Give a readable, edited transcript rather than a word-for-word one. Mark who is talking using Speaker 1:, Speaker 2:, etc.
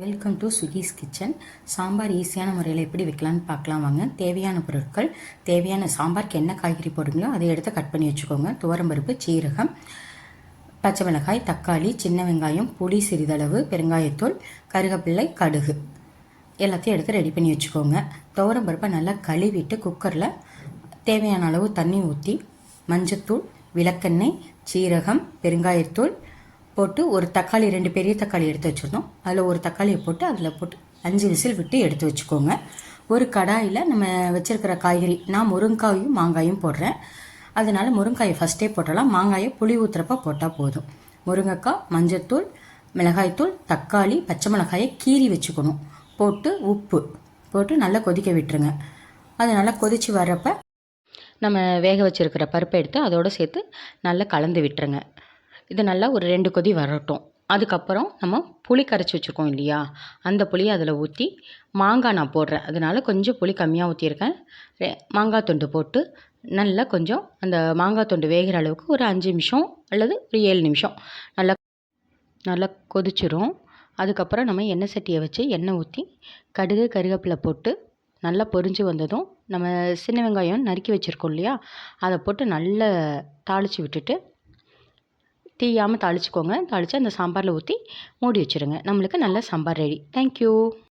Speaker 1: Welcome to Swiggy's kitchen. Sambar ஈஸியான முறையில் எப்படி வைக்கலான்னு பார்க்கலாம் வாங்க. தேவையான பொருட்கள், தேவையான சாம்பாருக்கு என்ன காய்கறி போடுங்களோ அதை எடுத்து கட் பண்ணி வச்சுக்கோங்க. துவரம்பருப்பு, சீரகம், பச்சை மிளகாய், தக்காளி, சின்ன வெங்காயம், புளி சிறிதளவு, பெருங்காயத்தூள், கருவேப்பிலை, கடுகு எல்லாத்தையும் எடுத்து ரெடி பண்ணி வச்சுக்கோங்க. துவரம்பருப்பை நல்லா கழுவிட்டு குக்கரில் தேவையான அளவு தண்ணி ஊற்றி மஞ்சத்தூள், விளக்கெண்ணெய், சீரகம், பெருங்காயத்தூள் போட்டு ஒரு தக்காளி, 2 பெரிய தக்காளி எடுத்து வச்சுருந்தோம். அதில் ஒரு தக்காளியை போட்டு அதில் போட்டு 5 விசில் விட்டு எடுத்து வச்சுக்கோங்க. ஒரு கடாயில் நம்ம வச்சுருக்கிற காய்கறி, நான் முருங்காயும் மாங்காயும் போடுறேன். அதனால் முருங்காயை ஃபஸ்ட்டே போட்டலாம், மாங்காயை புளி ஊற்றுறப்ப போட்டால் போதும். முருங்கைக்காய், மஞ்சத்தூள், மிளகாய்த்தூள், தக்காளி, பச்சை மிளகாயை கீறி வச்சுக்கணும். போட்டு உப்பு போட்டு நல்லா கொதிக்க விட்டுருங்க. அது நல்லா கொதித்து வர்றப்ப நம்ம வேக வச்சுருக்கிற பருப்பை எடுத்து அதோடு சேர்த்து நல்லா கலந்து விட்டுருங்க. இது நல்லா ஒரு 2 கொதி வரட்டும். அதுக்கப்புறம் நம்ம புளி கரைச்சி வச்சுருக்கோம் இல்லையா, அந்த புளியை அதில் ஊற்றி, மாங்காய் நான் போடுறேன் அதனால் கொஞ்சம் புளி கம்மியாக ஊற்றியிருக்கேன். மாங்காய் துண்டு போட்டு நல்லா கொஞ்சம் அந்த மாங்காய் துண்டு வேகிற அளவுக்கு ஒரு 5 நிமிஷம் அல்லது ஒரு 7 நிமிஷம் நல்லா நல்லா கொதிச்சிரும். அதுக்கப்புறம் நம்ம எண்ணெய் சட்டியை வச்சு எண்ணெய் ஊற்றி கடுகு, கருவேப்பிலை போட்டு நல்லா பொரிஞ்சு வந்ததும் நம்ம சின்ன வெங்காயம் நறுக்கி வச்சுருக்கோம் இல்லையா, அதை போட்டு நல்லா தாளித்து விட்டுட்டு தீயாமல் தாளிச்சுக்கோங்க. தாளித்து அந்த சாம்பாரில் ஊற்றி மூடி வச்சுருங்க. நம்மளுக்கு நல்ல சாம்பார் ரெடி. தேங்க்யூ.